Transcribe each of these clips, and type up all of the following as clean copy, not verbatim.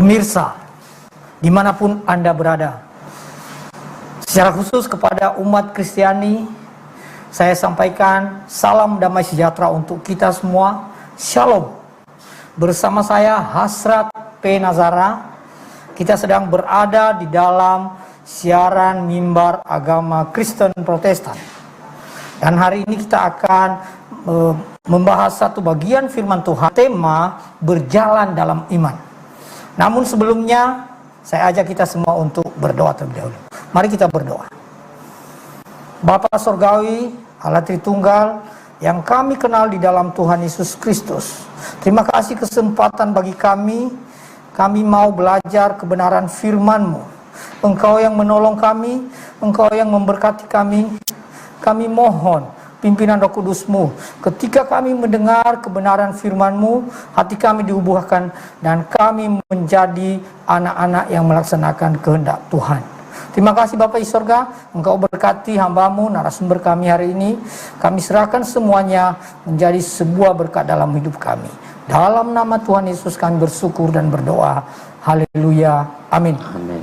Pemirsa, dimanapun Anda berada, secara khusus kepada umat Kristiani, saya sampaikan salam damai sejahtera untuk kita semua. Shalom. Bersama saya Hasrat P. Nazara, kita sedang berada di dalam siaran mimbar agama Kristen Protestan. Dan hari ini kita akan membahas satu bagian firman Tuhan, tema berjalan dalam iman. Namun sebelumnya, saya ajak kita semua untuk berdoa terlebih dahulu. Mari kita berdoa. Bapa Sorgawi, Allah Tritunggal, yang kami kenal di dalam Tuhan Yesus Kristus, terima kasih kesempatan bagi kami mau belajar kebenaran firman-Mu. Engkau yang menolong kami, Engkau yang memberkati kami. Kami mohon pimpinan Roh Kudus-Mu. Ketika kami mendengar kebenaran firman-Mu, hati kami diubahkan dan kami menjadi anak-anak yang melaksanakan kehendak Tuhan. Terima kasih Bapa di sorga, Engkau berkati hamba-Mu, narasumber kami hari ini. Kami serahkan semuanya menjadi sebuah berkat dalam hidup kami. Dalam nama Tuhan Yesus kami bersyukur dan berdoa. Haleluya. Amin. Amin.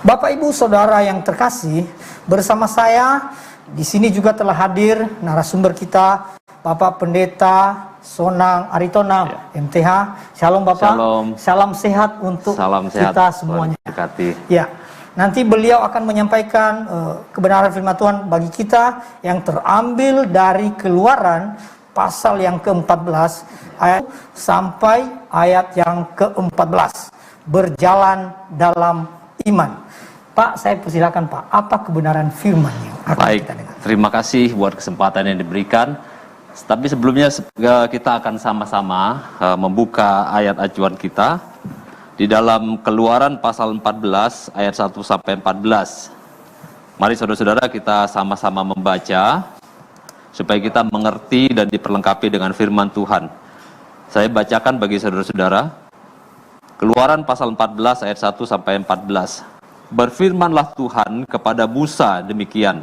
Bapak Ibu Saudara yang terkasih, bersama saya di sini juga telah hadir narasumber kita, Bapak Pendeta Sonang Aritona, MTH. Shalom Bapak. Shalom. Salam sehat untuk kita semuanya. Ya, nanti beliau akan menyampaikan kebenaran firman Tuhan bagi kita yang terambil dari Keluaran pasal yang ke-14 ayat sampai ayat yang ke-14. Berjalan dalam iman. Pak, saya persilakan Pak, apa kebenaran firman yang akan kita dengar? Terima kasih buat kesempatan yang diberikan. Tapi sebelumnya kita akan sama-sama membuka ayat acuan kita di dalam Keluaran pasal 14 ayat 1 sampai 14. Mari saudara-saudara kita sama-sama membaca supaya kita mengerti dan diperlengkapi dengan firman Tuhan. Saya bacakan bagi saudara-saudara. Keluaran pasal 14 ayat 1 sampai 14. Berfirmanlah Tuhan kepada Musa demikian,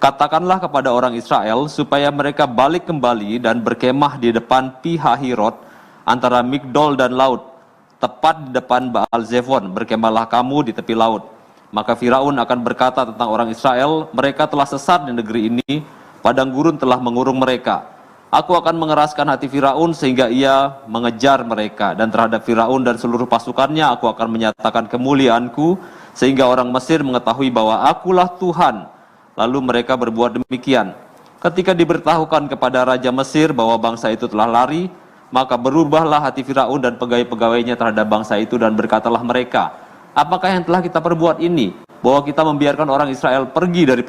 katakanlah kepada orang Israel supaya mereka balik kembali dan berkemah di depan Pi-hahirot antara Migdol dan laut, tepat di depan Baal-Zefon. Berkemahlah kamu di tepi laut. Maka Firaun akan berkata tentang orang Israel, mereka telah sesat di negeri ini, padang gurun telah mengurung mereka. Aku akan mengeraskan hati Firaun sehingga ia mengejar mereka, dan terhadap Firaun dan seluruh pasukannya aku akan menyatakan kemuliaanku sehingga orang Mesir mengetahui bahwa akulah Tuhan. Lalu mereka berbuat demikian. Ketika diberitahukan kepada Raja Mesir bahwa bangsa itu telah lari, maka berubahlah hati Firaun dan pegawai-pegawainya terhadap bangsa itu, dan berkatalah mereka, apakah yang telah kita perbuat ini, bahwa kita membiarkan orang Israel pergi dari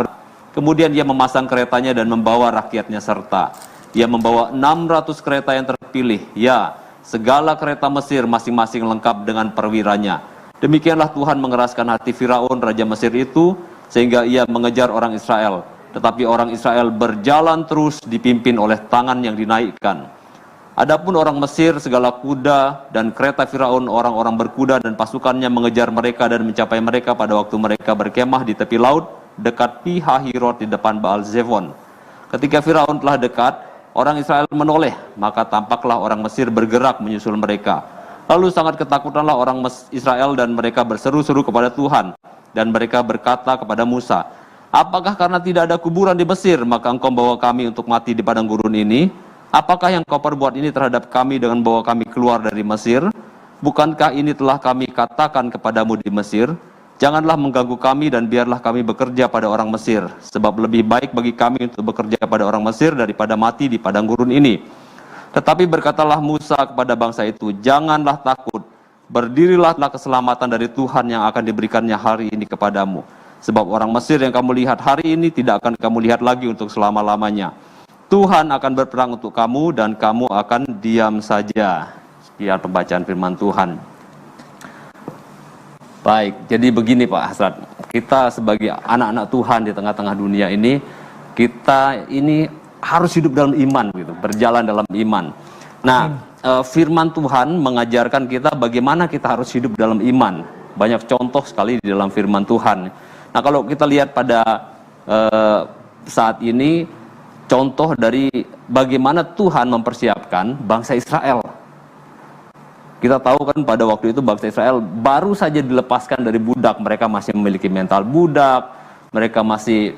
Kemudian ia memasang keretanya dan membawa rakyatnya serta. Ia membawa 600 kereta yang terpilih. Ya, segala kereta Mesir masing-masing lengkap dengan perwiranya. Demikianlah Tuhan mengeraskan hati Firaun, Raja Mesir itu, sehingga ia mengejar orang Israel. Tetapi orang Israel berjalan terus dipimpin oleh tangan yang dinaikkan. Adapun orang Mesir, segala kuda dan kereta Firaun, orang-orang berkuda dan pasukannya mengejar mereka dan mencapai mereka pada waktu mereka berkemah di tepi laut, dekat Pi-hahirot di depan Baal-Zefon. Ketika Firaun telah dekat, orang Israel menoleh, maka tampaklah orang Mesir bergerak menyusul mereka. Lalu sangat ketakutanlah orang Israel dan mereka berseru-seru kepada Tuhan. Dan mereka berkata kepada Musa, apakah karena tidak ada kuburan di Mesir, maka engkau bawa kami untuk mati di padang gurun ini? Apakah yang kau perbuat ini terhadap kami dengan bawa kami keluar dari Mesir? Bukankah ini telah kami katakan kepadamu di Mesir? Janganlah mengganggu kami dan biarlah kami bekerja pada orang Mesir. Sebab lebih baik bagi kami untuk bekerja pada orang Mesir daripada mati di padang gurun ini. Tetapi berkatalah Musa kepada bangsa itu, janganlah takut, berdirilah keselamatan dari Tuhan yang akan diberikannya hari ini kepadamu. Sebab orang Mesir yang kamu lihat hari ini tidak akan kamu lihat lagi untuk selama-lamanya. Tuhan akan berperang untuk kamu dan kamu akan diam saja. Sekian pembacaan firman Tuhan. Baik, jadi begini Pak Hasrat, kita sebagai anak-anak Tuhan di tengah-tengah dunia ini, kita ini harus hidup dalam iman, gitu, berjalan dalam iman. Nah, firman Tuhan mengajarkan kita bagaimana kita harus hidup dalam iman. Banyak contoh sekali di dalam firman Tuhan. Nah, kalau kita lihat pada saat ini, contoh dari bagaimana Tuhan mempersiapkan bangsa Israel. Kita tahu kan pada waktu itu bangsa Israel baru saja dilepaskan dari budak, mereka masih memiliki mental budak, mereka masih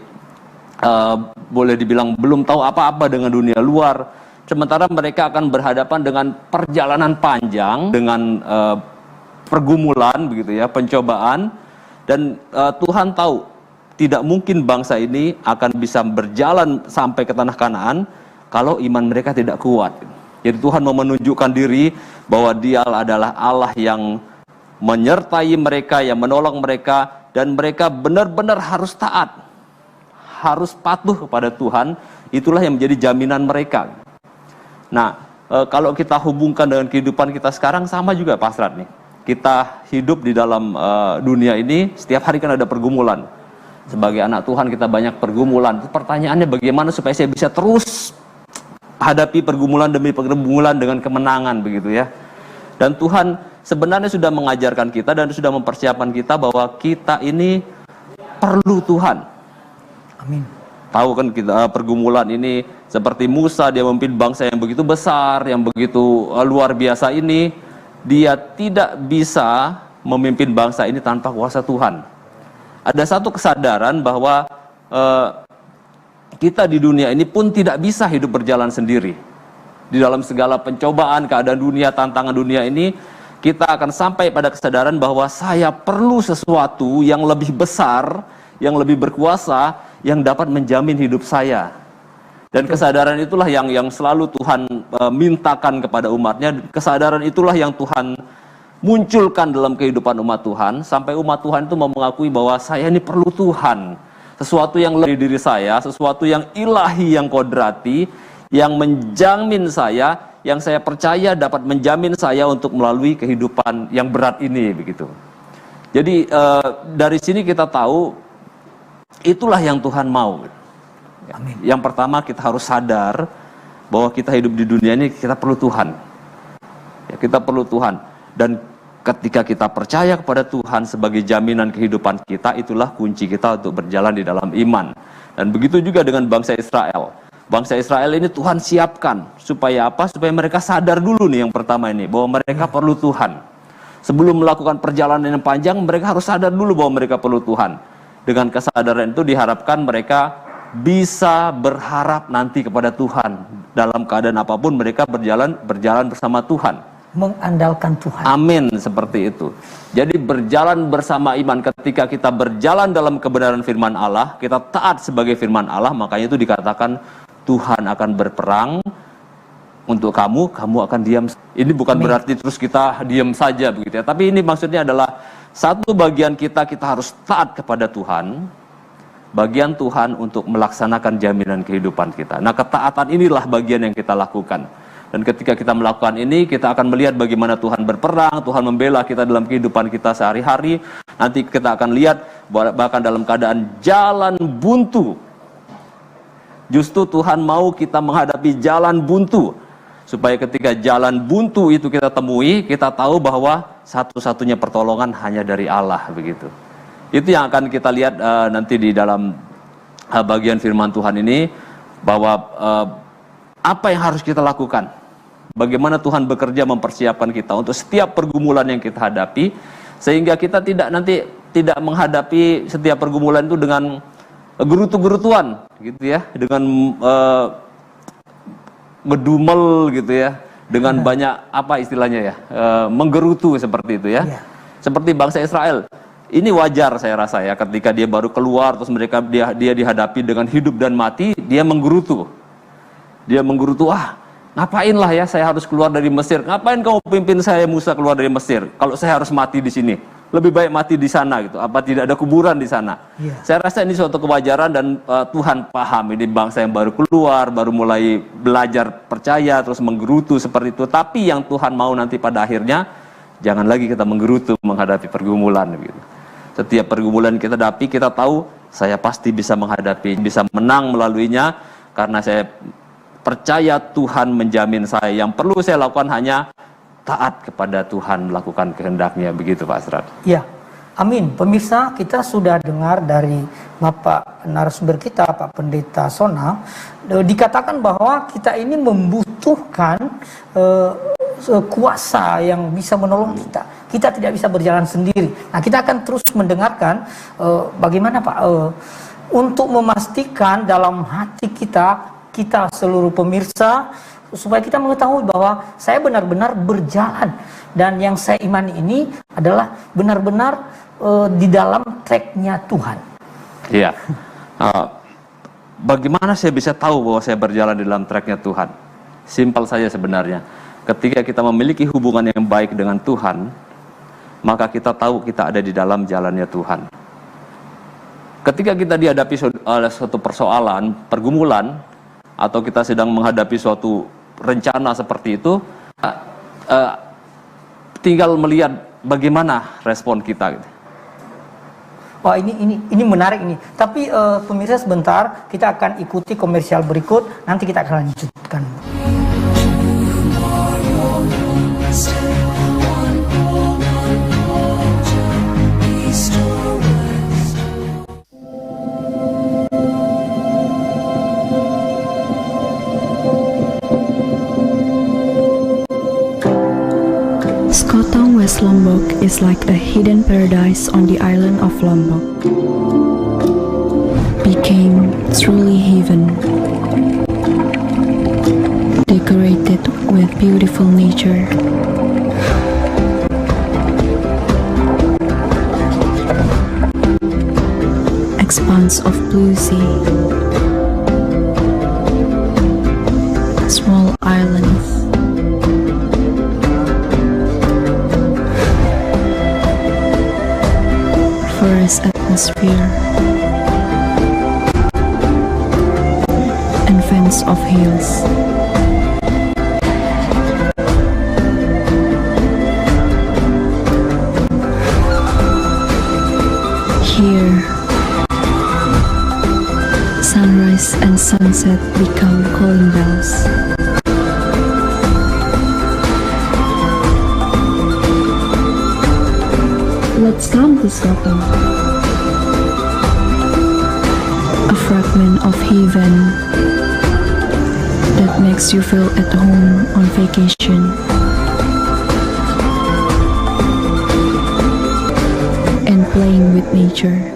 boleh dibilang belum tahu apa-apa dengan dunia luar. Sementara mereka akan berhadapan dengan perjalanan panjang, dengan pergumulan begitu ya, pencobaan, dan Tuhan tahu tidak mungkin bangsa ini akan bisa berjalan sampai ke tanah Kanaan kalau iman mereka tidak kuat. Jadi Tuhan mau menunjukkan diri bahwa Dia adalah Allah yang menyertai mereka, yang menolong mereka, dan mereka benar-benar harus taat, harus patuh kepada Tuhan. Itulah yang menjadi jaminan mereka. Nah, kalau kita hubungkan dengan kehidupan kita sekarang, sama juga Pak Asrat nih. Kita hidup di dalam dunia ini, setiap hari kan ada pergumulan. Sebagai anak Tuhan kita banyak pergumulan. Pertanyaannya bagaimana supaya saya bisa terus hadapi pergumulan demi pergumulan dengan kemenangan begitu ya. Dan Tuhan sebenarnya sudah mengajarkan kita dan sudah mempersiapkan kita bahwa kita ini perlu Tuhan. Amin. Tahu kan kita pergumulan ini seperti Musa, dia memimpin bangsa yang begitu besar, yang begitu luar biasa ini, dia tidak bisa memimpin bangsa ini tanpa kuasa Tuhan. Ada satu kesadaran bahwa kita di dunia ini pun tidak bisa hidup berjalan sendiri. Di dalam segala pencobaan, keadaan dunia, tantangan dunia ini, kita akan sampai pada kesadaran bahwa saya perlu sesuatu yang lebih besar, yang lebih berkuasa, yang dapat menjamin hidup saya. Dan kesadaran itulah yang selalu Tuhan mintakan kepada umatnya. Kesadaran itulah yang Tuhan munculkan dalam kehidupan umat Tuhan, sampai umat Tuhan itu mau mengakui bahwa saya ini perlu Tuhan. Sesuatu yang lebih dari diri saya, sesuatu yang ilahi, yang kodrati, yang menjamin saya, yang saya percaya dapat menjamin saya untuk melalui kehidupan yang berat ini begitu. Jadi dari sini kita tahu itulah yang Tuhan mau. Amin. Yang pertama kita harus sadar bahwa kita hidup di dunia ini kita perlu Tuhan. Ya, kita perlu Tuhan. Dan ketika kita percaya kepada Tuhan sebagai jaminan kehidupan kita, itulah kunci kita untuk berjalan di dalam iman. Dan begitu juga dengan bangsa Israel. Bangsa Israel ini Tuhan siapkan. Supaya apa? Supaya mereka sadar dulu nih yang pertama ini, bahwa mereka perlu Tuhan. Sebelum melakukan perjalanan yang panjang, mereka harus sadar dulu bahwa mereka perlu Tuhan. Dengan kesadaran itu diharapkan mereka bisa berharap nanti kepada Tuhan. Dalam keadaan apapun mereka berjalan bersama Tuhan. Mengandalkan Tuhan. Amin, seperti itu. Jadi berjalan bersama iman, ketika kita berjalan dalam kebenaran firman Allah, kita taat sebagai firman Allah, makanya itu dikatakan Tuhan akan berperang untuk kamu, kamu akan diam. Ini bukan berarti terus kita diam saja begitu ya, tapi ini maksudnya adalah satu bagian kita harus taat kepada Tuhan, bagian Tuhan untuk melaksanakan jaminan kehidupan kita. Nah, ketaatan inilah bagian yang kita lakukan. Dan ketika kita melakukan ini, kita akan melihat bagaimana Tuhan berperang, Tuhan membela kita dalam kehidupan kita sehari-hari. Nanti kita akan lihat bahkan dalam keadaan jalan buntu. Justru Tuhan mau kita menghadapi jalan buntu. Supaya ketika jalan buntu itu kita temui, kita tahu bahwa satu-satunya pertolongan hanya dari Allah begitu. Itu yang akan kita lihat nanti di dalam bagian firman Tuhan ini, bahwa apa yang harus kita lakukan? Bagaimana Tuhan bekerja mempersiapkan kita untuk setiap pergumulan yang kita hadapi, sehingga kita tidak menghadapi setiap pergumulan itu dengan gerutu-gerutuan, gitu ya, dengan ngedumel gitu ya, dengan banyak apa istilahnya ya, menggerutu seperti itu ya. Seperti bangsa Israel. Ini wajar saya rasa ya, ketika dia baru keluar terus dia dihadapi dengan hidup dan mati, dia menggerutu. Dia menggerutu, ngapain lah ya saya harus keluar dari Mesir? Ngapain kamu pimpin saya Musa keluar dari Mesir? Kalau saya harus mati di sini, lebih baik mati di sana gitu. Apa tidak ada kuburan di sana? Saya rasa ini suatu kewajaran dan Tuhan paham ini bangsa yang baru keluar, baru mulai belajar percaya, terus menggerutu seperti itu. Tapi yang Tuhan mau nanti pada akhirnya, jangan lagi kita menggerutu menghadapi pergumulan gitu. Setiap pergumulan kita hadapi, kita tahu saya pasti bisa menghadapi, bisa menang melaluinya, karena saya percaya Tuhan menjamin saya. Yang perlu saya lakukan hanya taat kepada Tuhan, melakukan kehendaknya, begitu Pak Asrat. Ya, amin. Pemirsa, kita sudah dengar dari Bapak narasumber kita, Pak Pendeta Sona, dikatakan bahwa kita ini membutuhkan kuasa yang bisa menolong kita. Kita tidak bisa berjalan sendiri. Nah, kita akan terus mendengarkan bagaimana Pak untuk memastikan dalam hati kita seluruh pemirsa, supaya kita mengetahui bahwa saya benar-benar berjalan, dan yang saya imani ini adalah benar-benar di dalam tracknya Tuhan. Iya. Bagaimana saya bisa tahu bahwa saya berjalan di dalam tracknya Tuhan? Simpel saja sebenarnya. Ketika kita memiliki hubungan yang baik dengan Tuhan, maka kita tahu kita ada di dalam jalannya Tuhan. Ketika kita dihadapi oleh suatu persoalan, pergumulan, atau kita sedang menghadapi suatu rencana seperti itu, tinggal melihat bagaimana respon kita. Wah, ini menarik ini. Tapi pemirsa, sebentar kita akan ikuti komersial berikut. Nanti kita akan lanjutkan. Sekotong West Lombok is like a hidden paradise on the island of Lombok. Became truly heaven. Decorated with beautiful nature. Expanse of blue sea. Small islands. Forest atmosphere. And fence of hills. Here, sunrise and sunset become calling bells. Let's come to Sekotong. A fragment of heaven that makes you feel at home on vacation. And playing with nature.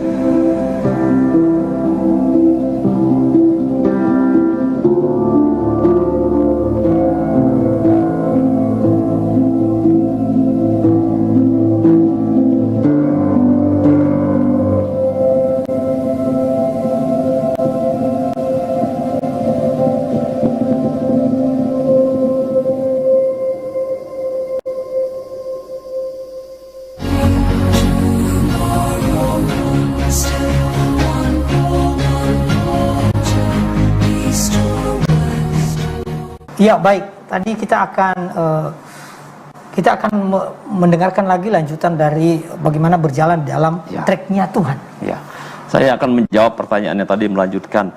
Ya, baik. Tadi kita akan mendengarkan lagi lanjutan dari bagaimana berjalan dalam tracknya Tuhan. Ya, saya akan menjawab pertanyaannya tadi, melanjutkan.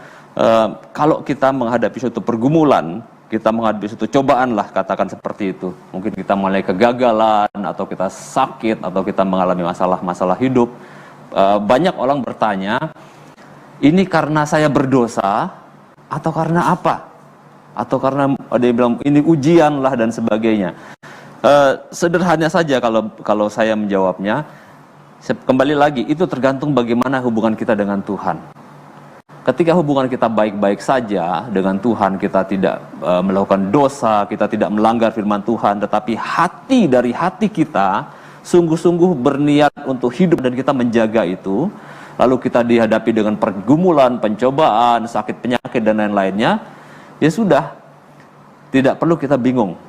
Kalau kita menghadapi suatu pergumulan, kita menghadapi suatu cobaan lah, katakan seperti itu. Mungkin kita mulai kegagalan, atau kita sakit, atau kita mengalami masalah-masalah hidup. Banyak orang bertanya, ini karena saya berdosa, atau karena apa? Atau karena ada yang bilang ini ujian lah dan sebagainya. Sederhana saja kalau saya menjawabnya. Kembali lagi, itu tergantung bagaimana hubungan kita dengan Tuhan. Ketika hubungan kita baik-baik saja dengan Tuhan, kita tidak melakukan dosa, kita tidak melanggar firman Tuhan, tetapi dari hati kita sungguh-sungguh berniat untuk hidup dan kita menjaga itu, lalu kita dihadapi dengan pergumulan, pencobaan, sakit penyakit dan lain-lainnya, ya sudah, tidak perlu kita bingung.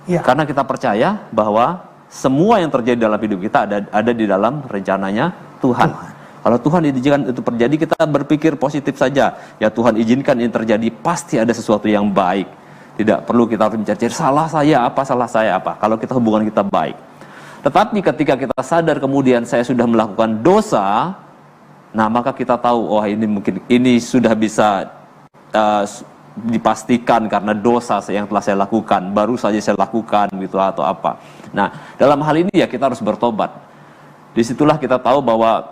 Ya. Karena kita percaya bahwa semua yang terjadi dalam hidup kita ada di dalam rencananya Tuhan. Kalau Tuhan izinkan itu terjadi, kita berpikir positif saja. Ya, Tuhan izinkan ini terjadi, pasti ada sesuatu yang baik. Tidak perlu kita mencari salah saya apa. Kalau kita hubungan kita baik. Tetapi ketika kita sadar kemudian saya sudah melakukan dosa, nah maka kita tahu, oh ini sudah bisa dipastikan karena dosa yang telah saya lakukan, baru saja saya lakukan gitu atau apa. Nah, dalam hal ini ya kita harus bertobat. Disitulah kita tahu bahwa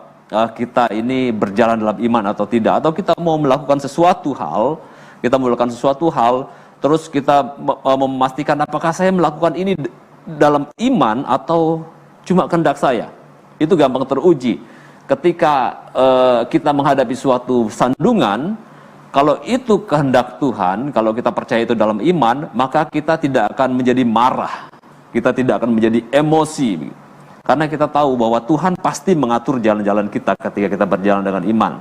kita ini berjalan dalam iman atau tidak, atau kita mau melakukan sesuatu hal, Terus kita memastikan apakah saya melakukan ini dalam iman atau cuma kehendak saya. Itu gampang teruji. Ketika kita menghadapi suatu sandungan, kalau itu kehendak Tuhan, kalau kita percaya itu dalam iman, maka kita tidak akan menjadi marah. Kita tidak akan menjadi emosi. Karena kita tahu bahwa Tuhan pasti mengatur jalan-jalan kita ketika kita berjalan dengan iman.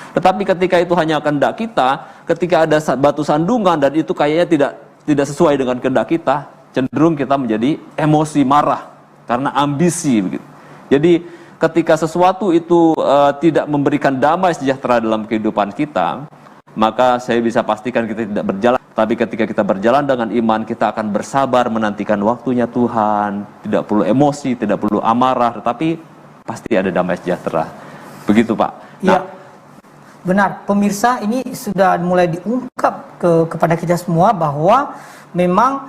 Tetapi ketika itu hanya kehendak kita, ketika ada batu sandungan dan itu kayaknya tidak sesuai dengan kehendak kita, cenderung kita menjadi emosi, marah karena ambisi begitu. Jadi ketika sesuatu itu tidak memberikan damai sejahtera dalam kehidupan kita, maka saya bisa pastikan kita tidak berjalan. Tapi ketika kita berjalan dengan iman, kita akan bersabar menantikan waktunya Tuhan. Tidak perlu emosi, tidak perlu amarah, tetapi pasti ada damai sejahtera. Begitu Pak. Ya, benar. Pemirsa, ini sudah mulai diungkap kepada kita semua bahwa memang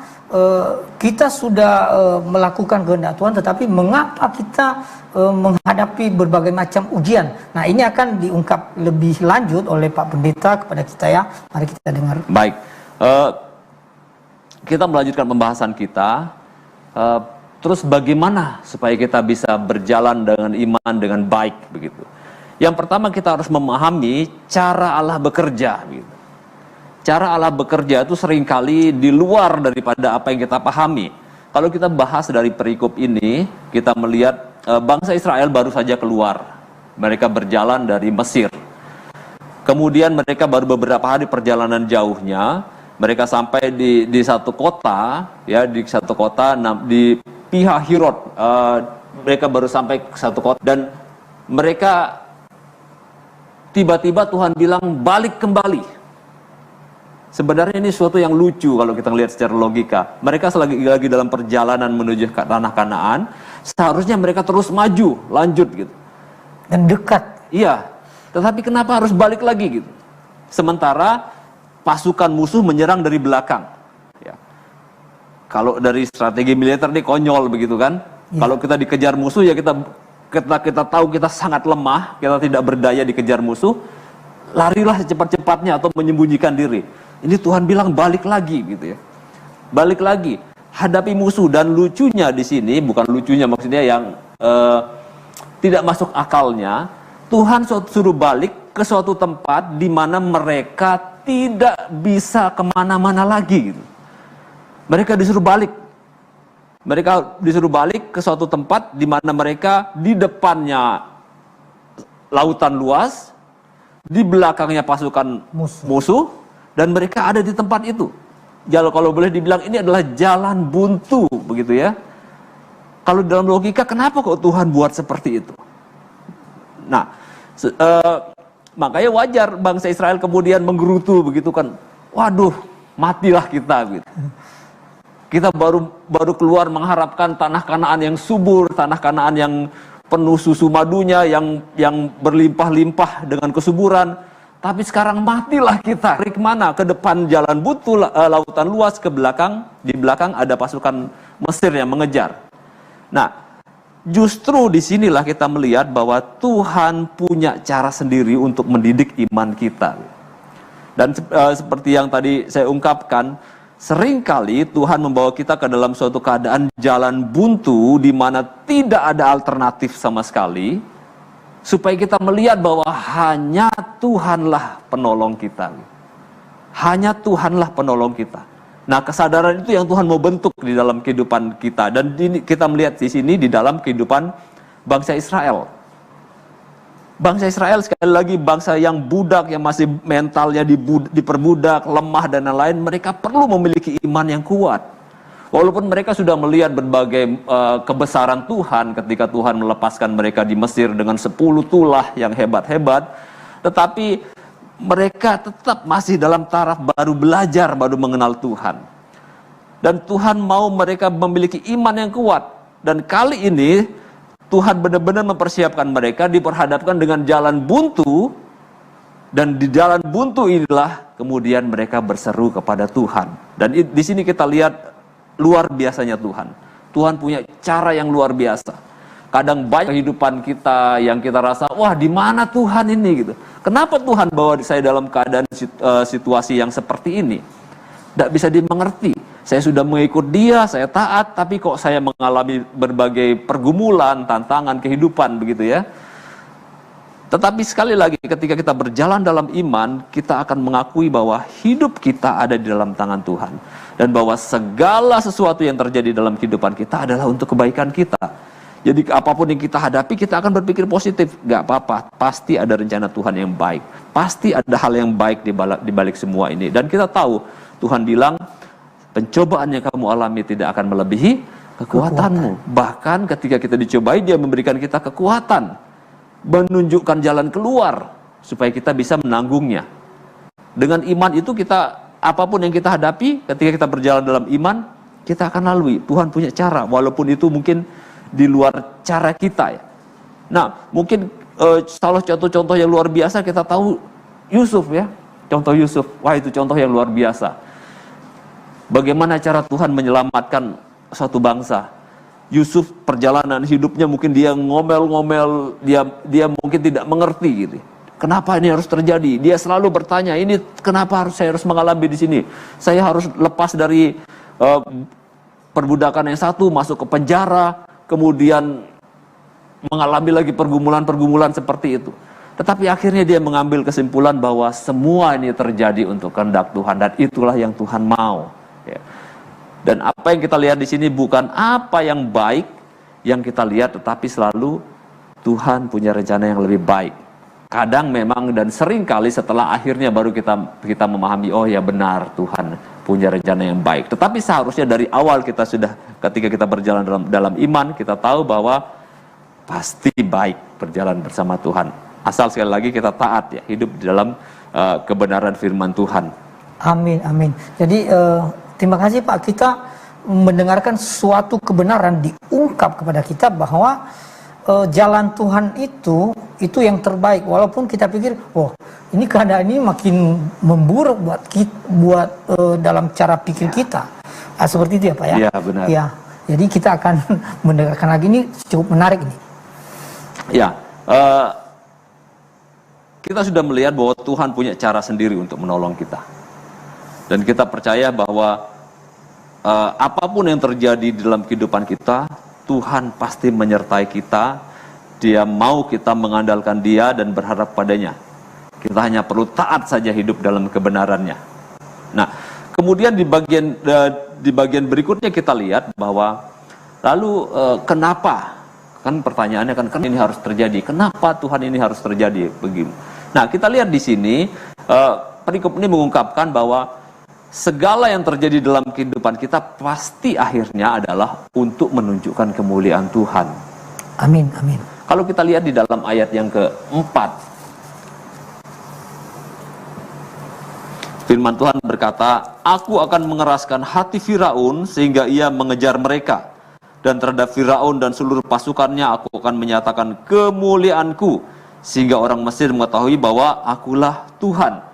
kita sudah melakukan kehendak Tuhan, tetapi mengapa kita menghadapi berbagai macam ujian? Nah, ini akan diungkap lebih lanjut oleh Pak Pendeta kepada kita ya. Mari kita dengar. Baik, kita melanjutkan pembahasan kita. Terus bagaimana supaya kita bisa berjalan dengan iman dengan baik begitu? Yang pertama kita harus memahami cara Allah bekerja. Gitu. Cara Allah bekerja itu seringkali di luar daripada apa yang kita pahami. Kalau kita bahas dari perikop ini, kita melihat bangsa Israel baru saja keluar. Mereka berjalan dari Mesir. Kemudian mereka baru beberapa hari perjalanan jauhnya, mereka sampai di satu kota, ya di satu kota di Pihahirot. Mereka baru sampai ke satu kota dan mereka tiba-tiba Tuhan bilang balik kembali. Sebenarnya ini suatu yang lucu kalau kita lihat secara logika. Mereka lagi dalam perjalanan menuju ke tanah Kanaan, seharusnya mereka terus maju, lanjut gitu. Dan dekat. Iya, tetapi kenapa harus balik lagi gitu? Sementara pasukan musuh menyerang dari belakang. Ya. Kalau dari strategi militer ini konyol begitu kan? Ya. Kalau kita dikejar musuh ya kita tahu kita sangat lemah, kita tidak berdaya dikejar musuh, larilah secepat-cepatnya atau menyembunyikan diri. Ini Tuhan bilang balik lagi gitu ya. Balik lagi, hadapi musuh. Dan lucunya di sini, bukan lucunya maksudnya yang tidak masuk akalnya, Tuhan suruh balik ke suatu tempat di mana mereka tidak bisa kemana-mana lagi gitu. Mereka disuruh balik. Mereka disuruh balik ke suatu tempat di mana mereka di depannya lautan luas, di belakangnya pasukan musuh, dan mereka ada di tempat itu. Kalau boleh dibilang ini adalah jalan buntu, begitu ya. Kalau dalam logika, kenapa kok Tuhan buat seperti itu? Nah, makanya wajar bangsa Israel kemudian menggerutu begitu kan. Waduh, matilah kita gitu. Kita baru keluar mengharapkan tanah Kanaan yang subur, tanah Kanaan yang penuh susu madunya, yang berlimpah-limpah dengan kesuburan. Tapi sekarang matilah kita. Dari kemana? Ke depan jalan buntu, lautan luas, ke belakang. Di belakang ada pasukan Mesir yang mengejar. Nah, justru disinilah kita melihat bahwa Tuhan punya cara sendiri untuk mendidik iman kita. Dan seperti yang tadi saya ungkapkan, seringkali Tuhan membawa kita ke dalam suatu keadaan jalan buntu di mana tidak ada alternatif sama sekali, supaya kita melihat bahwa hanya Tuhanlah penolong kita. Hanya Tuhanlah penolong kita. Nah, kesadaran itu yang Tuhan mau bentuk di dalam kehidupan kita. Dan kita melihat di sini di dalam kehidupan bangsa Israel. Bangsa Israel sekali lagi bangsa yang budak, yang masih mentalnya diperbudak, lemah dan lain-lain. Mereka perlu memiliki iman yang kuat. Walaupun mereka sudah melihat berbagai kebesaran Tuhan ketika Tuhan melepaskan mereka di Mesir dengan 10 tulah yang hebat-hebat, tetapi mereka tetap masih dalam taraf baru belajar, baru mengenal Tuhan. Dan Tuhan mau mereka memiliki iman yang kuat. Dan kali ini Tuhan benar-benar mempersiapkan mereka diperhadapkan dengan jalan buntu, dan di jalan buntu inilah kemudian mereka berseru kepada Tuhan. Dan di sini kita lihat luar biasanya Tuhan. Tuhan punya cara yang luar biasa. Kadang banyak kehidupan kita yang kita rasa, wah di mana Tuhan ini gitu. Kenapa Tuhan bawa saya dalam keadaan situasi yang seperti ini? Tidak bisa dimengerti. Saya sudah mengikut dia, saya taat, tapi kok saya mengalami berbagai pergumulan, tantangan kehidupan begitu ya. Tetapi sekali lagi ketika kita berjalan dalam iman, kita akan mengakui bahwa hidup kita ada di dalam tangan Tuhan. Dan bahwa segala sesuatu yang terjadi dalam kehidupan kita adalah untuk kebaikan kita. Jadi apapun yang kita hadapi, kita akan berpikir positif. Gak apa-apa, pasti ada rencana Tuhan yang baik. Pasti ada hal yang baik di balik semua ini. Dan kita tahu, Tuhan bilang, pencobaan yang kamu alami tidak akan melebihi kekuatanmu. Bahkan ketika kita dicobai, Dia memberikan kita kekuatan, menunjukkan jalan keluar supaya kita bisa menanggungnya. Dengan iman itu kita, apapun yang kita hadapi, ketika kita berjalan dalam iman, kita akan lalui. Tuhan punya cara, walaupun itu mungkin di luar cara kita ya. Nah, mungkin salah contoh-contoh yang luar biasa kita tahu Yusuf ya. Contoh Yusuf, wah itu contoh yang luar biasa. Bagaimana cara Tuhan menyelamatkan suatu bangsa. Yusuf perjalanan hidupnya mungkin dia ngomel-ngomel, dia mungkin tidak mengerti gitu. Kenapa ini harus terjadi? Dia selalu bertanya, ini kenapa saya harus mengalami di sini? Saya harus lepas dari perbudakan yang satu, masuk ke penjara, kemudian mengalami lagi pergumulan-pergumulan seperti itu. Tetapi akhirnya dia mengambil kesimpulan bahwa semua ini terjadi untuk kehendak Tuhan dan itulah yang Tuhan mau. Ya. Dan apa yang kita lihat di sini bukan apa yang baik yang kita lihat, tetapi selalu Tuhan punya rencana yang lebih baik. Kadang memang dan sering kali setelah akhirnya baru kita memahami, oh ya benar Tuhan punya rencana yang baik. Tetapi seharusnya dari awal kita sudah, ketika kita berjalan dalam iman, kita tahu bahwa pasti baik berjalan bersama Tuhan. Asal sekali lagi kita taat ya, hidup di dalam kebenaran firman Tuhan. Amin, amin. Jadi terima kasih Pak, kita mendengarkan suatu kebenaran diungkap kepada kita bahwa jalan Tuhan itu yang terbaik. Walaupun kita pikir, oh ini keadaan ini makin memburuk buat dalam cara pikir kita. Seperti itu ya Pak ya? Iya benar. Ya, jadi kita akan mendengarkan lagi, ini cukup menarik ini. Ya, kita sudah melihat bahwa Tuhan punya cara sendiri untuk menolong kita. Dan kita percaya bahwa apapun yang terjadi di dalam kehidupan kita, Tuhan pasti menyertai kita. Dia mau kita mengandalkan Dia dan berharap padanya. Kita hanya perlu taat saja hidup dalam kebenarannya. Nah, kemudian di bagian berikutnya kita lihat bahwa lalu kenapa? Kan pertanyaannya kan ini harus terjadi. Kenapa Tuhan ini harus terjadi begini? Nah, kita lihat di sini perikop ini mengungkapkan bahwa segala yang terjadi dalam kehidupan kita pasti akhirnya adalah untuk menunjukkan kemuliaan Tuhan. Amin, amin. Kalau kita lihat di dalam ayat yang keempat, firman Tuhan berkata, aku akan mengeraskan hati Firaun sehingga ia mengejar mereka. Dan terhadap Firaun dan seluruh pasukannya aku akan menyatakan kemuliaanku sehingga orang Mesir mengetahui bahwa akulah Tuhan.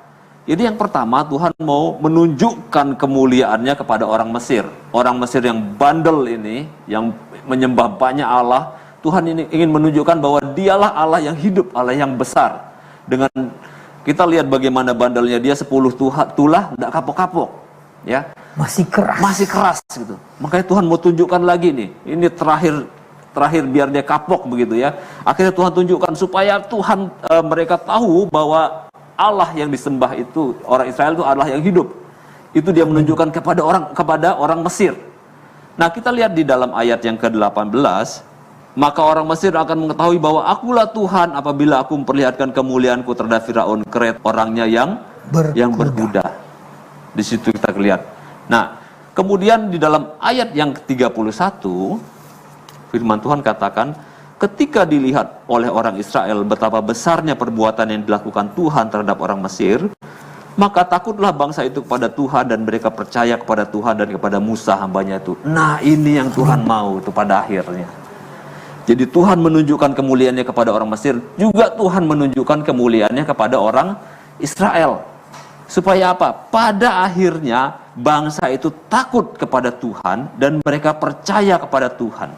Jadi yang pertama, Tuhan mau menunjukkan kemuliaannya kepada orang Mesir. Orang Mesir yang bandel ini, yang menyembah banyak Allah, Tuhan ini ingin menunjukkan bahwa Dialah Allah yang hidup, Allah yang besar. Dengan kita lihat bagaimana bandelnya dia, 10 tulah tidak kapok-kapok, ya. Masih keras gitu. Makanya Tuhan mau tunjukkan lagi nih. Ini terakhir biar dia kapok begitu ya. Akhirnya Tuhan tunjukkan supaya Tuhan mereka tahu bahwa Allah yang disembah itu, orang Israel itu Allah yang hidup. Itu dia menunjukkan kepada orang Mesir. Nah, kita lihat di dalam ayat yang ke-18, maka orang Mesir akan mengetahui bahwa akulah Tuhan apabila aku memperlihatkan kemuliaanku terhadap Firaun, keret orangnya yang berkuda. Di situ kita lihat. Nah, kemudian di dalam ayat yang ke-31, firman Tuhan katakan, ketika dilihat oleh orang Israel betapa besarnya perbuatan yang dilakukan Tuhan terhadap orang Mesir, maka takutlah bangsa itu kepada Tuhan dan mereka percaya kepada Tuhan dan kepada Musa hambanya itu. Nah, ini yang Tuhan mau itu pada akhirnya. Jadi Tuhan menunjukkan kemuliaannya kepada orang Mesir, juga Tuhan menunjukkan kemuliaannya kepada orang Israel. Supaya apa? Pada akhirnya bangsa itu takut kepada Tuhan dan mereka percaya kepada Tuhan.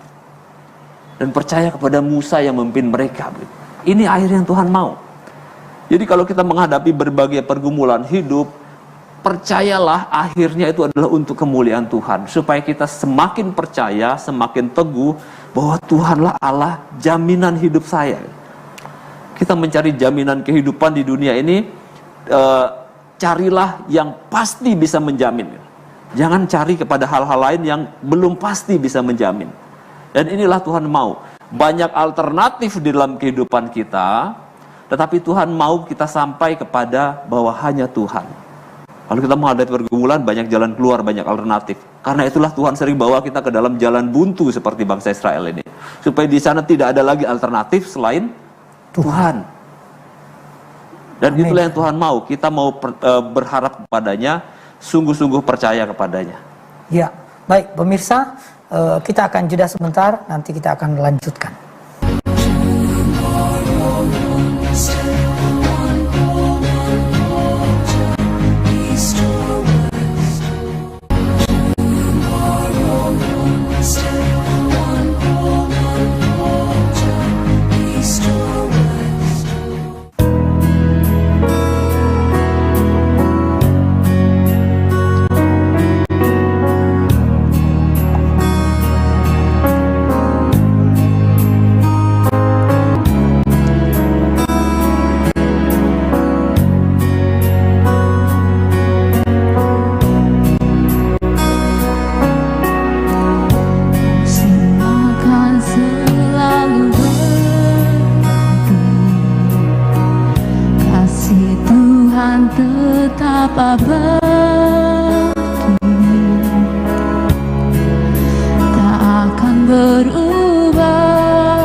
Dan percaya kepada Musa yang memimpin mereka. Ini akhir yang Tuhan mau. Jadi kalau kita menghadapi berbagai pergumulan hidup, percayalah akhirnya itu adalah untuk kemuliaan Tuhan. Supaya kita semakin percaya, semakin teguh bahwa Tuhanlah Allah jaminan hidup saya. Kita mencari jaminan kehidupan di dunia ini, carilah yang pasti bisa menjamin. Jangan cari kepada hal-hal lain yang belum pasti bisa menjamin. Dan inilah Tuhan mau. Banyak alternatif di dalam kehidupan kita, tetapi Tuhan mau kita sampai kepada bahwa hanya Tuhan. Kalau kita menghadapi pergumulan, banyak jalan keluar, banyak alternatif. Karena itulah Tuhan sering bawa kita ke dalam jalan buntu seperti bangsa Israel ini. Supaya di sana tidak ada lagi alternatif selain Tuhan. Dan Amin. itulah yang Tuhan mau. Kita mau berharap kepadanya, sungguh-sungguh percaya kepadanya. Ya, baik pemirsa, kita akan jeda sebentar, nanti kita akan lanjutkan. tetap abadi, tak akan berubah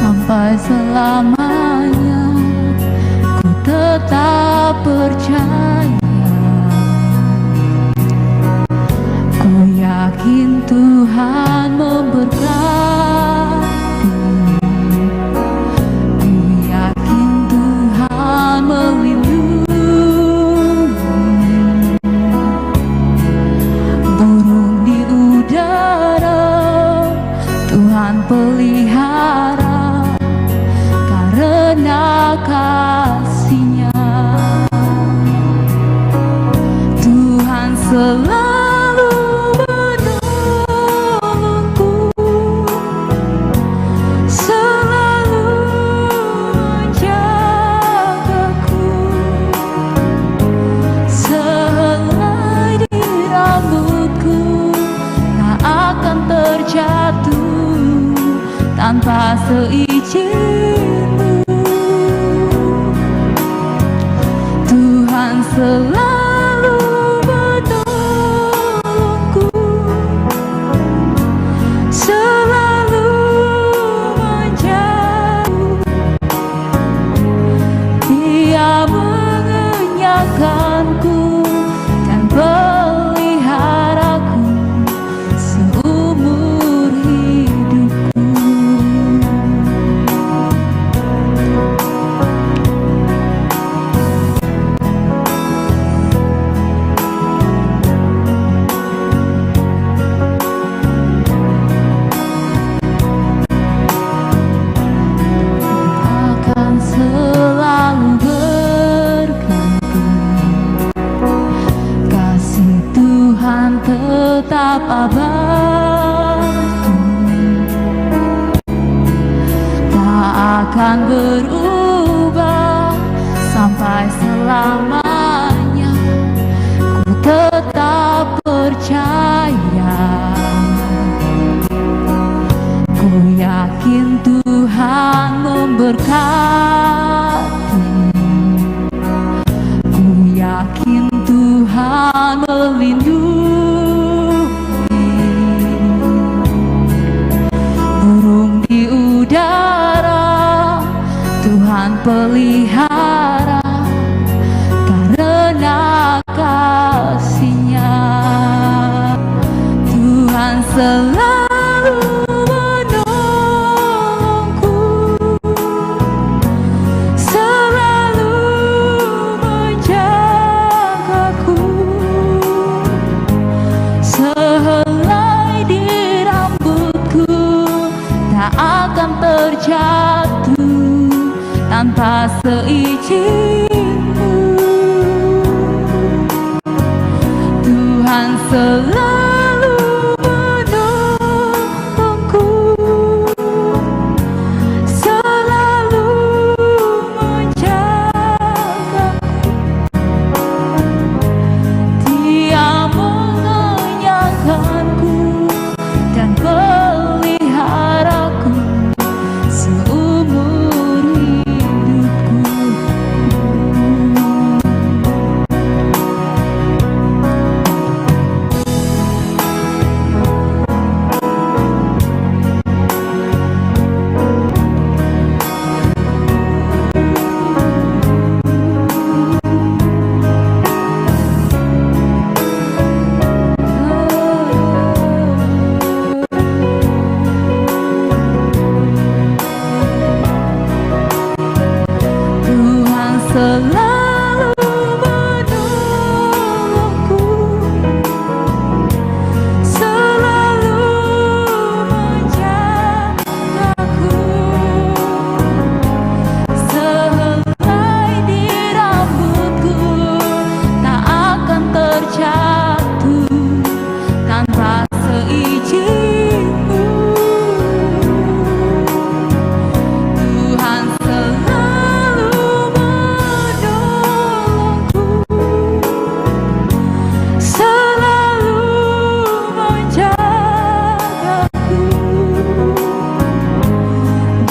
sampai selamanya. Ku tetap percaya, ku yakin Tuhan memberkati, ku yakin Tuhan melindungi. Burung di udara Tuhan pelihara karena kasih-Nya. Tuhan selalu menolongku, selalu menjagaku, sehelai di rambutku tak akan terjatuh tanpa seizin-Mu. Tuhan selalu menolongku, selalu menjauh. Dia mengenyangkanku dan peliharaku seumur hidupku. Akan selalu berganti, kasih Tuhan tetap abadi, tak akan berubah sampai selamanya. Ku tetap percaya, ku yakin Tuhan memberkati, ku yakin Tuhan melindungi. Burung di udara Tuhan pelihara karena kasih-Nya. Tuhan selalu menolongku, selalu menjagaku, sehelai di rambutku tak akan terjatuh tanpa seizin-Mu. selalu menolongku, selalu menjagaku. Dia mengenyangkanku dan peliharaku seumur hidupku. Tuhan selalu menolongku, selalu menjagaku. Sehelai di rambutku tak akan terjatuh tanpa seizin-Mu. Tuhan selalu menolongku, selalu menjagaku.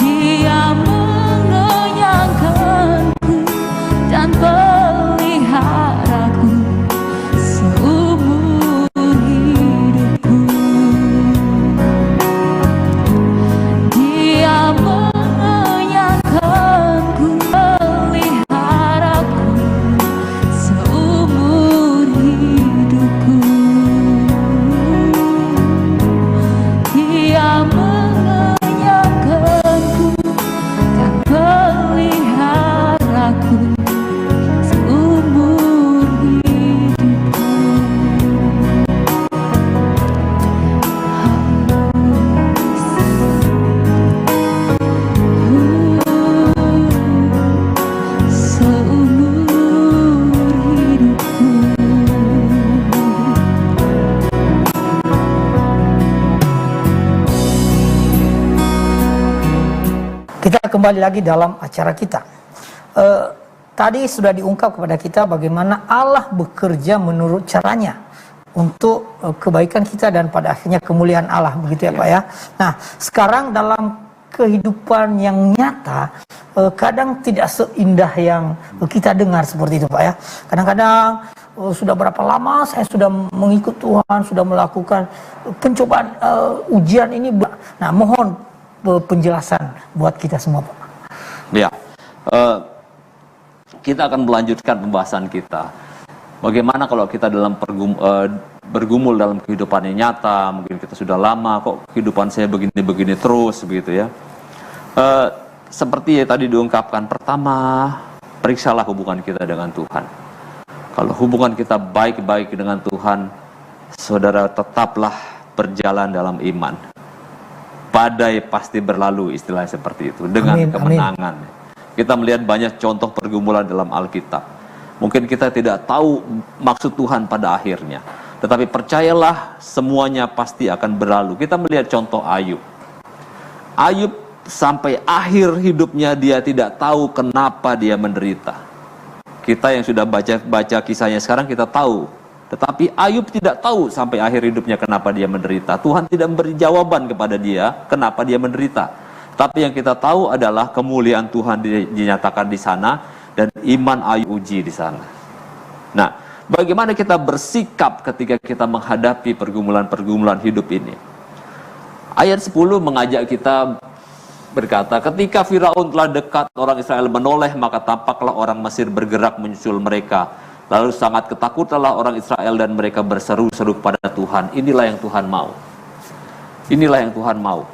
Dia mengenyangkanku dan peliharaku seumur hidupku. Dia mengenyangkanku, peliharaku seumur hidupku. Dia mengenyangkanku dan peliharaku seumur hidupku. Seumur hidupku. Kita kembali lagi dalam acara kita. Tadi sudah diungkap kepada kita bagaimana Allah bekerja menurut caranya untuk kebaikan kita dan pada akhirnya kemuliaan Allah, begitu ya Pak ya. Nah, sekarang dalam kehidupan yang nyata kadang tidak seindah yang kita dengar seperti itu Pak ya. Kadang-kadang sudah berapa lama saya sudah mengikut Tuhan, sudah melakukan pencobaan ujian ini. Nah, mohon penjelasan buat kita semua Pak. Ya, kita akan melanjutkan pembahasan kita. Bagaimana kalau kita dalam bergumul dalam kehidupan yang nyata, mungkin kita sudah lama, kok kehidupan saya begini-begini terus, begitu ya. Seperti yang tadi diungkapkan, pertama, periksalah hubungan kita dengan Tuhan. Kalau hubungan kita baik-baik dengan Tuhan, saudara tetaplah berjalan dalam iman. Badai pasti berlalu, istilahnya seperti itu, dengan kemenangan. Kita melihat banyak contoh pergumulan dalam Alkitab. Mungkin kita tidak tahu maksud Tuhan pada akhirnya, tetapi percayalah semuanya pasti akan berlalu. Kita melihat contoh Ayub. Ayub sampai akhir hidupnya dia tidak tahu kenapa dia menderita. Kita yang sudah baca kisahnya sekarang kita tahu. Tetapi Ayub tidak tahu sampai akhir hidupnya kenapa dia menderita. Tuhan tidak memberi jawaban kepada dia kenapa dia menderita. Tapi yang kita tahu adalah kemuliaan Tuhan dinyatakan di sana dan iman Ayub uji di sana. Nah, bagaimana kita bersikap ketika kita menghadapi pergumulan-pergumulan hidup ini? Ayat 10 mengajak kita berkata, ketika Firaun telah dekat orang Israel menoleh, maka tampaklah orang Mesir bergerak menyusul mereka. Lalu sangat ketakutanlah orang Israel dan mereka berseru-seru kepada Tuhan. Inilah yang Tuhan mau. Inilah yang Tuhan mau.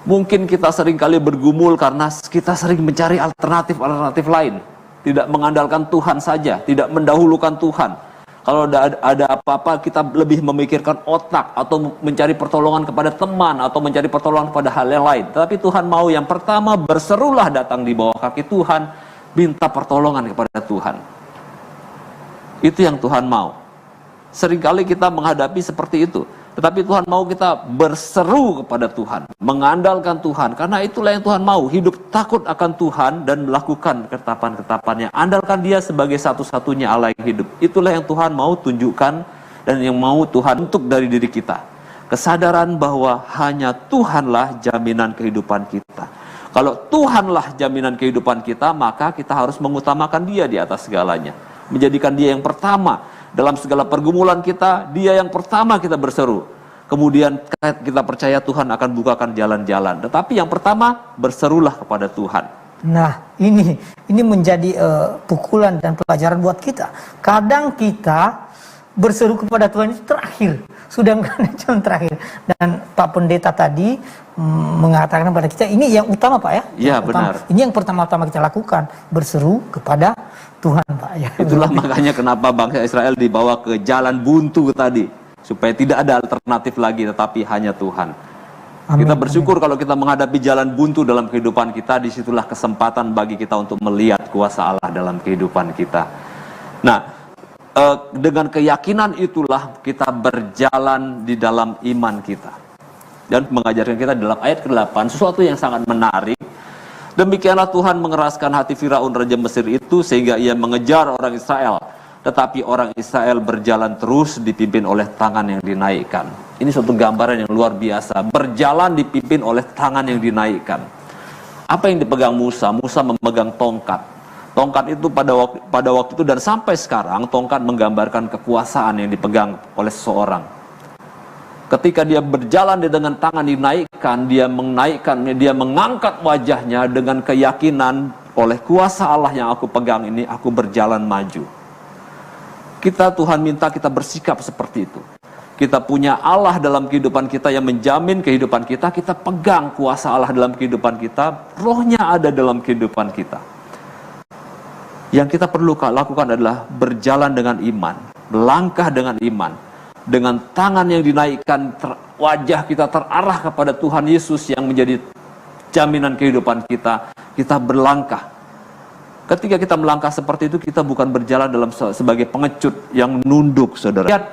Mungkin kita sering kali bergumul karena kita sering mencari alternatif lain. Tidak mengandalkan Tuhan saja, tidak mendahulukan Tuhan. Kalau ada apa-apa kita lebih memikirkan otak atau mencari pertolongan kepada teman atau mencari pertolongan kepada hal yang lain. Tapi Tuhan mau yang pertama, berserulah datang di bawah kaki Tuhan, minta pertolongan kepada Tuhan. Itu yang Tuhan mau. Seringkali kita menghadapi seperti itu. Tetapi Tuhan mau kita berseru kepada Tuhan, mengandalkan Tuhan, karena itulah yang Tuhan mau, hidup takut akan Tuhan dan melakukan ketetapan-ketetapannya. Andalkan Dia sebagai satu-satunya Allah yang hidup. Itulah yang Tuhan mau tunjukkan dan yang mau Tuhan untuk dari diri kita. Kesadaran bahwa hanya Tuhanlah jaminan kehidupan kita. Kalau Tuhanlah jaminan kehidupan kita, maka kita harus mengutamakan Dia di atas segalanya. Menjadikan Dia yang pertama. Dalam segala pergumulan kita, Dia yang pertama kita berseru. Kemudian kita percaya Tuhan akan bukakan jalan-jalan. Tetapi yang pertama, berserulah kepada Tuhan. Nah, ini menjadi pukulan dan pelajaran buat kita. Kadang kita berseru kepada Tuhan itu terakhir, sudah nggak ada jalan terakhir. Dan Pak Pendeta tadi mengatakan kepada kita, ini yang utama Pak ya? Iya benar. Ini yang pertama-tama kita lakukan, berseru kepada Tuhan Pak ya. Itulah makanya kenapa bangsa Israel dibawa ke jalan buntu tadi, supaya tidak ada alternatif lagi, tetapi hanya Tuhan. Amin, Kita bersyukur kalau kita menghadapi jalan buntu dalam kehidupan kita, disitulah kesempatan bagi kita untuk melihat kuasa Allah dalam kehidupan kita. Nah, dengan keyakinan itulah kita berjalan di dalam iman kita. Dan mengajarkan kita dalam ayat ke-8 sesuatu yang sangat menarik. Demikianlah Tuhan mengeraskan hati Firaun raja Mesir itu sehingga ia mengejar orang Israel. Tetapi orang Israel berjalan terus dipimpin oleh tangan yang dinaikkan. Ini suatu gambaran yang luar biasa. Berjalan dipimpin oleh tangan yang dinaikkan. Apa yang dipegang Musa? Musa memegang tongkat. Tongkat itu pada waktu itu dan sampai sekarang, tongkat menggambarkan kekuasaan yang dipegang oleh seseorang. Ketika dia berjalan dengan tangan dinaikkan, dia mengangkat wajahnya dengan keyakinan, oleh kuasa Allah yang aku pegang ini, aku berjalan maju. Tuhan minta kita bersikap seperti itu. Kita punya Allah dalam kehidupan kita yang menjamin kehidupan kita, kita pegang kuasa Allah dalam kehidupan kita, rohnya ada dalam kehidupan kita. Yang kita perlu lakukan adalah berjalan dengan iman, melangkah dengan iman, dengan tangan yang dinaikkan, wajah kita terarah kepada Tuhan Yesus yang menjadi jaminan kehidupan kita. Kita berlangkah. Ketika kita melangkah seperti itu, kita bukan berjalan sebagai pengecut yang nunduk, saudara. Lihat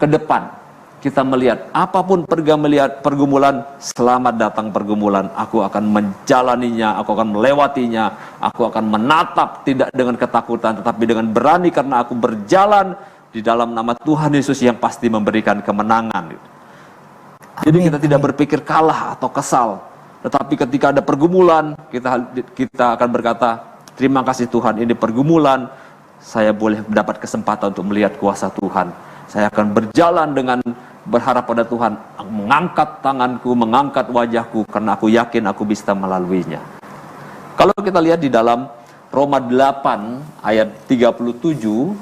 ke depan. Kita melihat apapun pergumulan, selamat datang pergumulan, aku akan menjalaninya, aku akan melewatinya, aku akan menatap tidak dengan ketakutan tetapi dengan berani karena aku berjalan di dalam nama Tuhan Yesus yang pasti memberikan kemenangan. Jadi kita tidak berpikir kalah atau kesal, tetapi ketika ada pergumulan kita akan berkata, terima kasih Tuhan, ini pergumulan, saya boleh mendapat kesempatan untuk melihat kuasa Tuhan. Saya akan berjalan dengan berharap pada Tuhan, mengangkat tanganku, mengangkat wajahku, karena aku yakin aku bisa melaluinya. Kalau kita lihat di dalam Roma 8 ayat 37,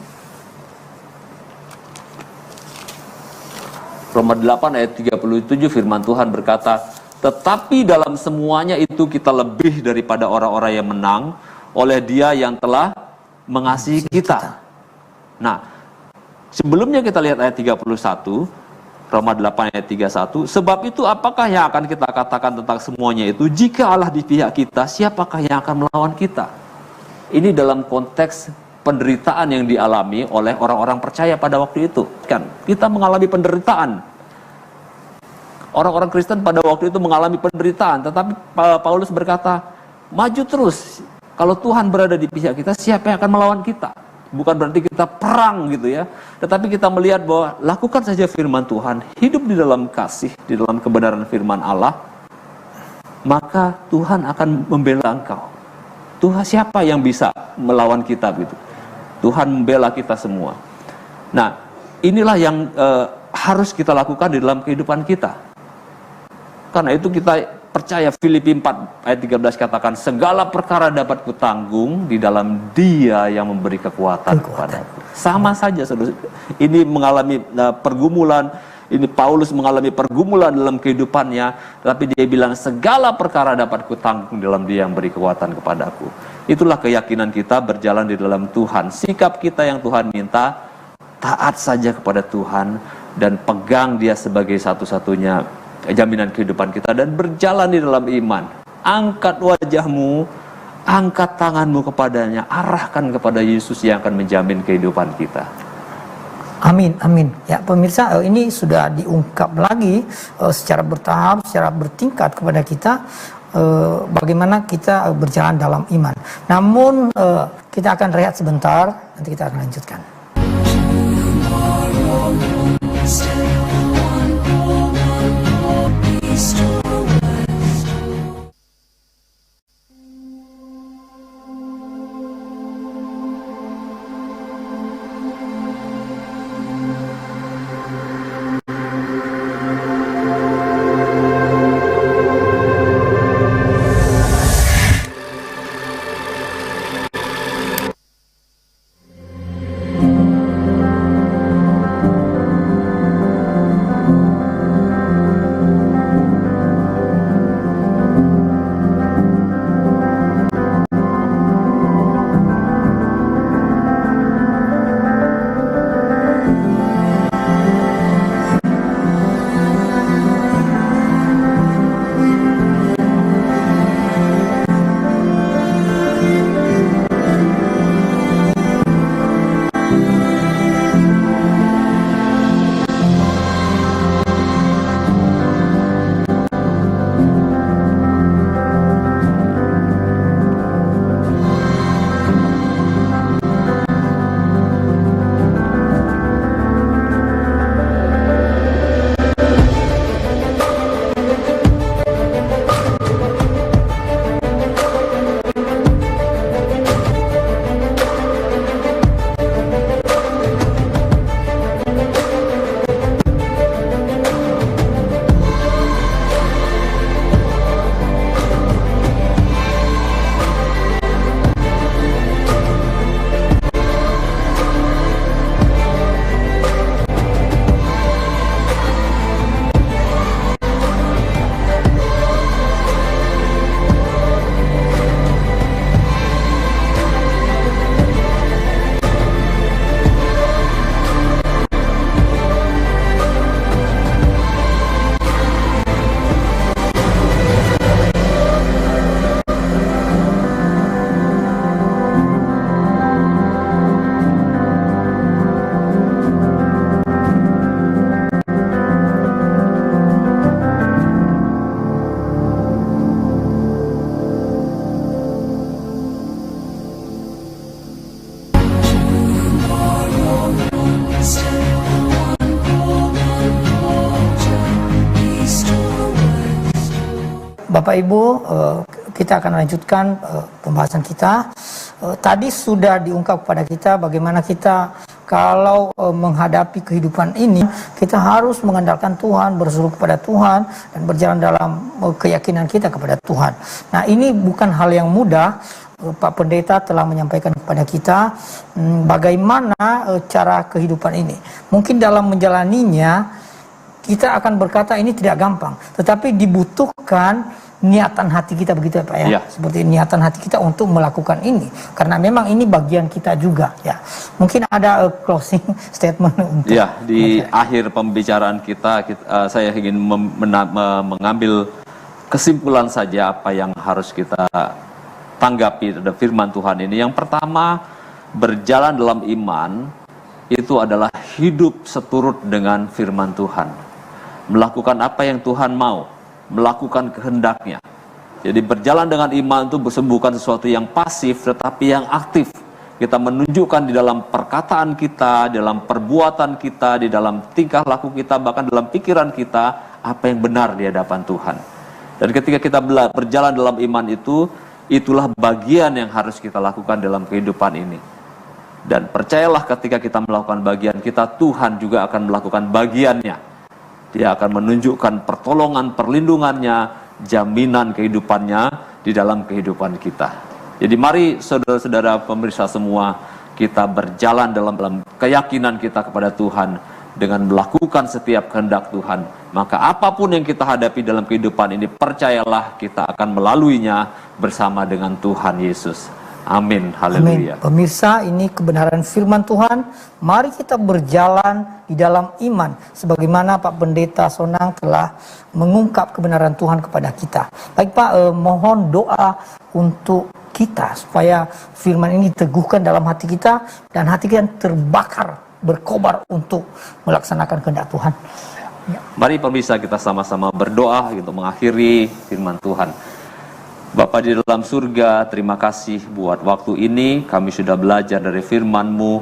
Roma 8 ayat 37 firman Tuhan berkata, tetapi dalam semuanya itu kita lebih daripada orang-orang yang menang oleh Dia yang telah mengasihi kita. Nah, sebelumnya kita lihat ayat 31, Roma 8 ayat 31, sebab itu apakah yang akan kita katakan tentang semuanya itu? Jika Allah di pihak kita, siapakah yang akan melawan kita? Ini dalam konteks penderitaan yang dialami oleh orang-orang percaya pada waktu itu. Kan, kita mengalami penderitaan. Orang-orang Kristen pada waktu itu mengalami penderitaan, tetapi Paulus berkata, maju terus. Kalau Tuhan berada di pihak kita, siapa yang akan melawan kita? Bukan berarti kita perang gitu ya, tetapi kita melihat bahwa lakukan saja firman Tuhan, hidup di dalam kasih, di dalam kebenaran firman Allah, maka Tuhan akan membela engkau. Tuhan, siapa yang bisa melawan kita gitu? Tuhan membela kita semua. Nah, inilah yang harus kita lakukan di dalam kehidupan kita. Karena itu kita percaya, Filipi 4 ayat 13 katakan, segala perkara dapat kutanggung di dalam Dia yang memberi kekuatan kepadaku. Sama saja saudara. Ini mengalami pergumulan, ini Paulus mengalami pergumulan dalam kehidupannya, tapi dia bilang segala perkara dapat kutanggung dalam Dia yang beri kekuatan kepadaku. Itulah keyakinan kita berjalan di dalam Tuhan. Sikap kita yang Tuhan minta, taat saja kepada Tuhan dan pegang Dia sebagai satu-satunya jaminan kehidupan kita dan berjalan di dalam iman. Angkat wajahmu, angkat tanganmu kepadanya, arahkan kepada Yesus yang akan menjamin kehidupan kita. Amin, amin. Ya pemirsa, ini sudah diungkap lagi secara bertahap, secara bertingkat kepada kita bagaimana kita berjalan dalam iman. Namun kita akan rehat sebentar, nanti kita akan lanjutkan. Bapak Ibu, kita akan lanjutkan pembahasan kita. Tadi sudah diungkap kepada kita bagaimana kita kalau menghadapi kehidupan ini, kita harus mengandalkan Tuhan, berseru kepada Tuhan, dan berjalan dalam keyakinan kita kepada Tuhan. Nah, ini bukan hal yang mudah. Pak Pendeta telah menyampaikan kepada kita bagaimana cara kehidupan ini. Mungkin dalam menjalaninya, kita akan berkata ini tidak gampang, tetapi dibutuhkan niatan hati kita, begitu ya Pak ya? Seperti niatan hati kita untuk melakukan ini, karena memang ini bagian kita juga ya. Mungkin ada closing statement untuk di akhir pembicaraan kita, saya ingin mengambil kesimpulan saja apa yang harus kita tanggapi dari firman Tuhan ini. Yang pertama, berjalan dalam iman itu adalah hidup seturut dengan firman Tuhan. Melakukan apa yang Tuhan mau, melakukan kehendaknya. Jadi berjalan dengan iman itu bukan sesuatu yang pasif, tetapi yang aktif. Kita menunjukkan di dalam perkataan kita, di dalam perbuatan kita, di dalam tingkah laku kita, bahkan dalam pikiran kita, apa yang benar di hadapan Tuhan. Dan ketika kita berjalan dalam iman itu, itulah bagian yang harus kita lakukan dalam kehidupan ini. Dan percayalah, ketika kita melakukan bagian kita, Tuhan juga akan melakukan bagiannya. Dia akan menunjukkan pertolongan, perlindungannya, jaminan kehidupannya di dalam kehidupan kita. Jadi mari saudara-saudara pemirsa semua, kita berjalan dalam keyakinan kita kepada Tuhan dengan melakukan setiap kehendak Tuhan. Maka apapun yang kita hadapi dalam kehidupan ini, percayalah kita akan melaluinya bersama dengan Tuhan Yesus. Amin, haleluya. Pemirsa, ini kebenaran firman Tuhan. Mari kita berjalan di dalam iman, sebagaimana Pak Pendeta Sonang telah mengungkap kebenaran Tuhan kepada kita. Baik Pak, mohon doa untuk kita supaya firman ini diteguhkan dalam hati kita dan hati kita terbakar berkobar untuk melaksanakan kehendak Tuhan. Ya. Mari pemirsa kita sama-sama berdoa untuk mengakhiri firman Tuhan. Bapa di dalam surga, terima kasih buat waktu ini. Kami sudah belajar dari firman-Mu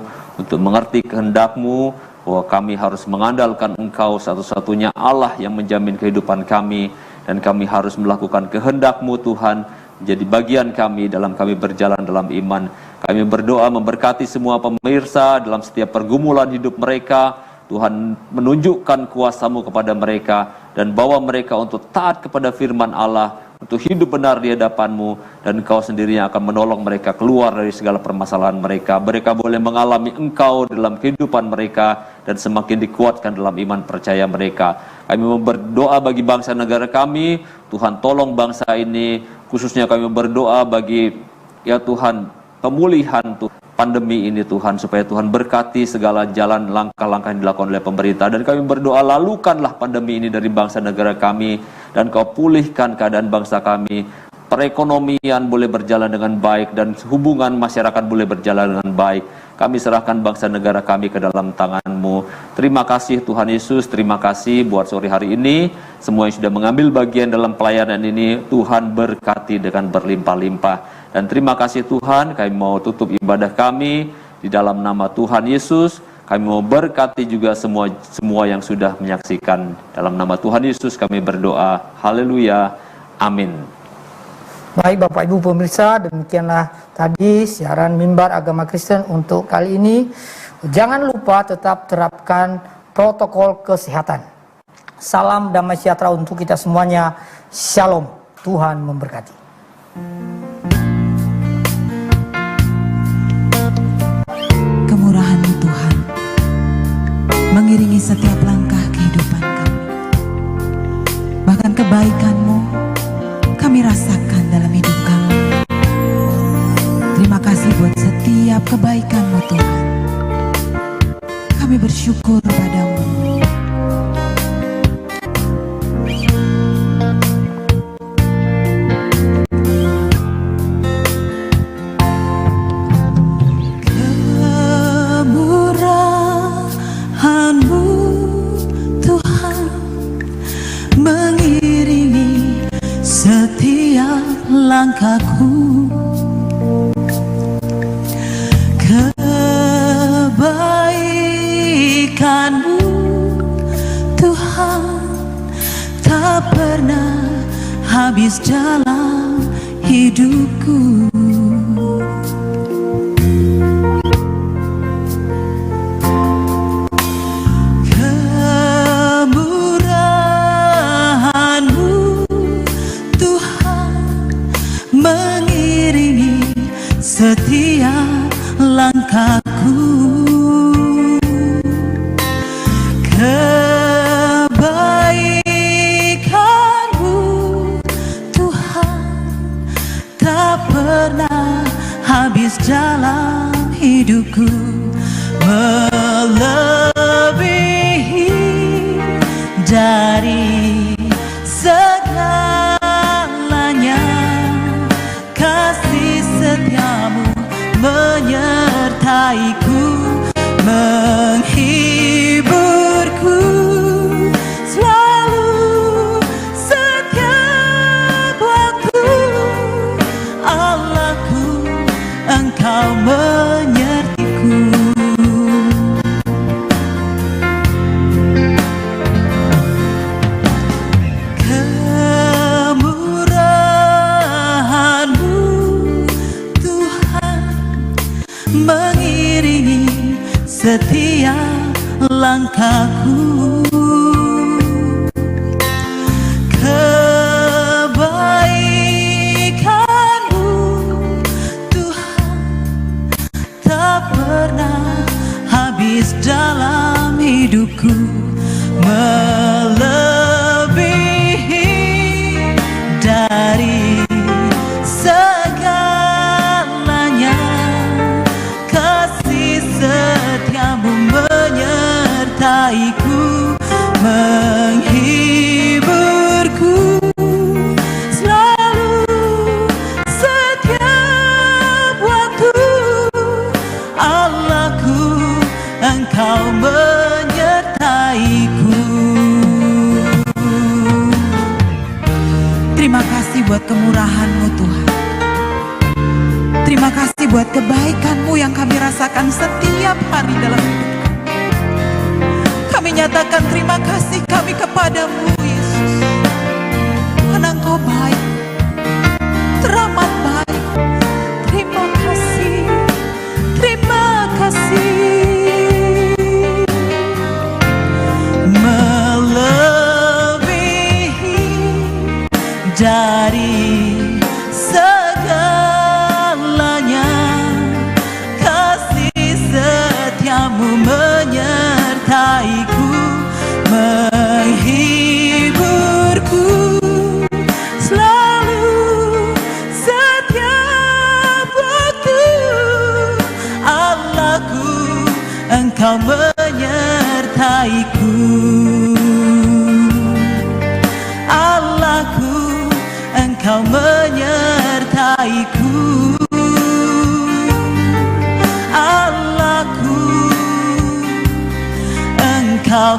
untuk mengerti kehendak-Mu, bahwa kami harus mengandalkan Engkau satu-satunya Allah yang menjamin kehidupan kami, dan kami harus melakukan kehendak-Mu Tuhan, menjadi bagian kami dalam kami berjalan dalam iman. Kami berdoa memberkati semua pemirsa dalam setiap pergumulan hidup mereka. Tuhan menunjukkan kuasa-Mu kepada mereka, dan bawa mereka untuk taat kepada firman Allah, untuk hidup benar di hadapan-Mu, dan Engkau sendiri yang akan menolong mereka keluar dari segala permasalahan mereka. Mereka boleh mengalami Engkau dalam kehidupan mereka, dan semakin dikuatkan dalam iman percaya mereka. Kami berdoa bagi bangsa negara kami, Tuhan tolong bangsa ini, khususnya kami berdoa bagi, ya Tuhan, pemulihan pandemi ini Tuhan, supaya Tuhan berkati segala jalan langkah-langkah yang dilakukan oleh pemerintah, dan kami berdoa lalukanlah pandemi ini dari bangsa negara kami, dan Kau pulihkan keadaan bangsa kami, perekonomian boleh berjalan dengan baik, dan hubungan masyarakat boleh berjalan dengan baik. Kami serahkan bangsa negara kami ke dalam tangan-Mu. Terima kasih Tuhan Yesus, terima kasih buat sore hari ini, semua yang sudah mengambil bagian dalam pelayanan ini, Tuhan berkati dengan berlimpah-limpah. Dan terima kasih Tuhan, kami mau tutup ibadah kami di dalam nama Tuhan Yesus. Kami mau berkati juga semua yang sudah menyaksikan. Dalam nama Tuhan Yesus kami berdoa. Haleluya. Amin. Baik Bapak Ibu pemirsa, demikianlah tadi siaran Mimbar Agama Kristen untuk kali ini. Jangan lupa tetap terapkan protokol kesehatan. Salam damai sejahtera untuk kita semuanya. Shalom. Tuhan memberkati. Kemurahan-Mu Tuhan mengiringi setiap langkah kehidupan kami. Bahkan kebaikan-Mu kami rasakan dalam hidup kami. Terima kasih buat setiap kebaikan-Mu Tuhan. Kami bersyukur padamu. Kemurahan-Mu Tuhan mengiringi setiap langkahku. Kebaikan-Mu Tuhan tak pernah habis dalam hidupku. Kemurahan-Mu Tuhan mengiringi setiap langkahku. Kebaikan-Mu Tuhan tak pernah habis dalam hidupku, melebihi dari segalanya. Kasih setia-Mu menyertaiku, menghiburku selalu setiap waktu. Allahku, Engkau menyertiku. Kemurahan-Mu Tuhan mengiringi setiap langkahku. Kebaikan-Mu Tuhan tak pernah habis dalam hidupku, melebihi dari segalanya. Kasih setia-Mu menyertaiku, menghiburku selalu setiap waktu. Allahku, Engkau Terima kasih buat kemurahan-Mu Tuhan. Terima kasih buat kebaikan-Mu yang kami rasakan setiap hari dalam hidup kami. Kami nyatakan terima kasih kami kepadamu Yesus. Karena Engkau baik, teramat baik. Terima kasih, terima kasih. Melebihi dari segalanya, kasih setiamu menyertaiku, menghiburku selalu setiap waktu. Allahku, Engkau menyertaiku. Allahku, Engkau menyertaiku. Allahku, Engkau